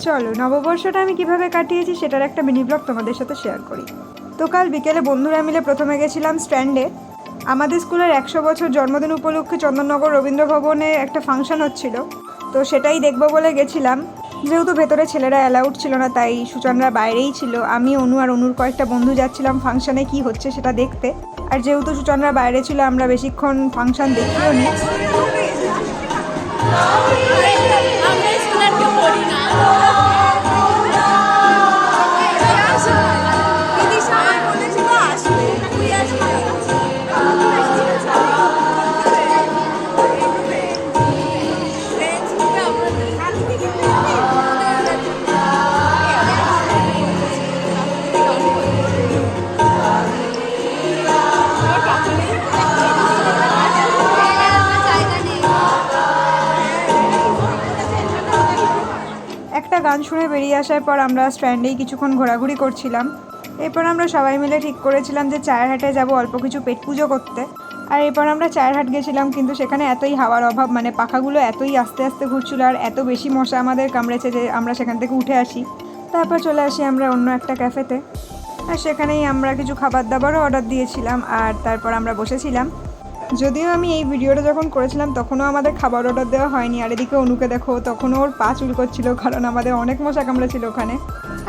চলো নববর্ষটা আমি কিভাবে কাটিয়েছি সেটার একটা মিনি ব্লগ তোমাদের সাথে শেয়ার করি। তো কাল বিকেলে বন্ধুরা মিলে প্রথমে গেছিলাম স্ট্যান্ডে। আমাদের স্কুলের 100 বছর জন্মদিন উপলক্ষে চন্দননগর রবীন্দ্র ভবনে একটা ফাংশন হচ্ছিল, তো সেটাই দেখবো বলে গেছিলাম। যেহেতু ভেতরে ছেলেরা অ্যালাউড ছিল না, তাই সুচনরা বাইরেই ছিল। আমি অনু আর অনুর কয়েকটা বন্ধু যাচ্ছিলাম ফাংশনে কি হচ্ছে সেটা দেখতে। আর যেহেতু সুচনরা বাইরে ছিল, আমরা বেশিক্ষণ ফাংশন দেখিও নি। একটা গান শুনে বেরিয়ে আসার পর আমরা স্ট্যান্ডেই কিছুক্ষণ ঘোরাঘুরি করছিলাম। এরপর আমরা সবাই মিলে ঠিক করেছিলাম যে চায়ের হাটে যাব অল্প কিছু পেট পুজো করতে। আর এরপর আমরা চায়ের হাট গেছিলাম, কিন্তু সেখানে এতই হাওয়ার অভাব, মানে পাখাগুলো এতই আস্তে আস্তে ঘুরছিল আর এত বেশি মশা আমাদের কামড়েছে যে আমরা সেখান থেকে উঠে আসি। তারপর চলে আসি আমরা অন্য একটা ক্যাফেতে, আর সেখানেই আমরা কিছু খাবার দাবারও অর্ডার দিয়েছিলাম। আর তারপর আমরা বসেছিলাম। যদিও আমি এই ভিডিওটা যখন করেছিলাম তখনও আমাদের খাবার অর্ডার দেওয়া হয়নি। আর এদিকে অনুকে দেখো, তখনও ওর পা চুল করছিল, কারণ আমাদের অনেক মশা কামড়েছিল ওখানে।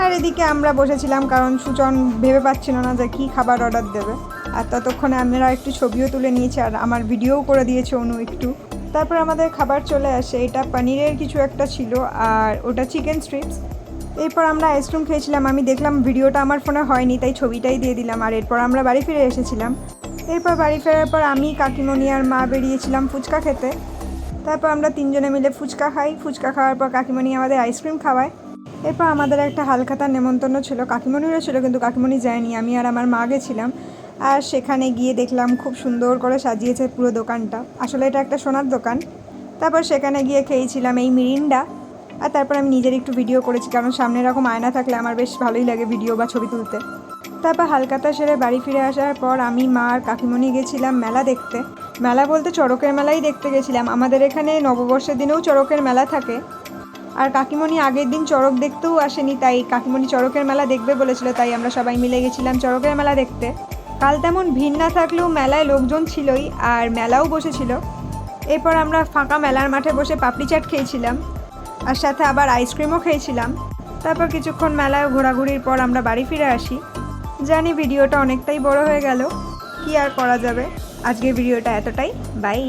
আর এদিকে আমরা বসেছিলাম, কারণ সুজন ভেবে পাচ্ছিল না যে কী খাবার অর্ডার দেবে। আর ততক্ষণে আমরা একটু ছবিও তুলে নিয়েছি, আর আমার ভিডিওও করে দিয়েছে অনু একটু। তারপর আমাদের খাবার চলে আসে। এটা পনিরের কিছু একটা ছিল, আর ওটা চিকেন স্ট্রিপস। এরপর আমরা আইসক্রিম খেয়েছিলাম। আমি দেখলাম ভিডিওটা আমার ফোনে হয়নি, তাই ছবিটাই দিয়ে দিলাম। আর এরপর আমরা বাড়ি ফিরে এসেছিলাম। এরপর বাড়ি ফেরার পর আমি, কাকিমণি আর মা বেরিয়েছিলাম ফুচকা খেতে। তারপর আমরা তিনজনে মিলে ফুচকা খাই। ফুচকা খাওয়ার পর কাকিমণি আমাদের আইসক্রিম খাওয়ায়। এরপর আমাদের একটা হালখাতার নেমন্তন্ন ছিল, কাকিমণিরও ছিল, কিন্তু কাকিমণি যায়নি, আমি আর আমার মা গেছিলাম। আর সেখানে গিয়ে দেখলাম খুব সুন্দর করে সাজিয়েছে পুরো দোকানটা। আসলে এটা একটা সোনার দোকান। তারপর সেখানে গিয়ে খেয়েছিলাম এই মিরিন্ডা। আর তারপর আমি নিজের একটু ভিডিও করেছি, কারণ সামনে এরকম আয়না থাকলে আমার বেশ ভালোই লাগে ভিডিও বা ছবি তুলতে। তারপর হালখাতা সেরে বাড়ি ফিরে আসার পর আমি, মা আর কাকিমণি গেছিলাম মেলা দেখতে। মেলা বলতে চড়কের মেলাই দেখতে গেছিলাম। আমাদের এখানে নববর্ষের দিনেও চড়কের মেলা থাকে। আর কাকিমণি আগের দিন চড়ক দেখতেও আসেনি, তাই কাকিমণি চড়কের মেলা দেখবে বলেছিল, তাই আমরা সবাই মিলে গেছিলাম চড়কের মেলা দেখতে। কাল তেমন ভিড় না থাকলেও মেলায় লোকজন ছিলই, আর মেলাও বসেছিল। এরপর আমরা ফাঁকা মেলার মাঠে বসে পাপড়ি চাট খেয়েছিলাম, আর সাথে আবার আইসক্রিমও খেয়েছিলাম। তারপর কিছুক্ষণ মেলায় ঘোরাঘুরির পর আমরা বাড়ি ফিরে আসি। জানি ভিডিওটা অনেকটাই বড় হয়ে গেল, কি আর করা যাবে। আজকের ভিডিওটা এতটাই। বাই।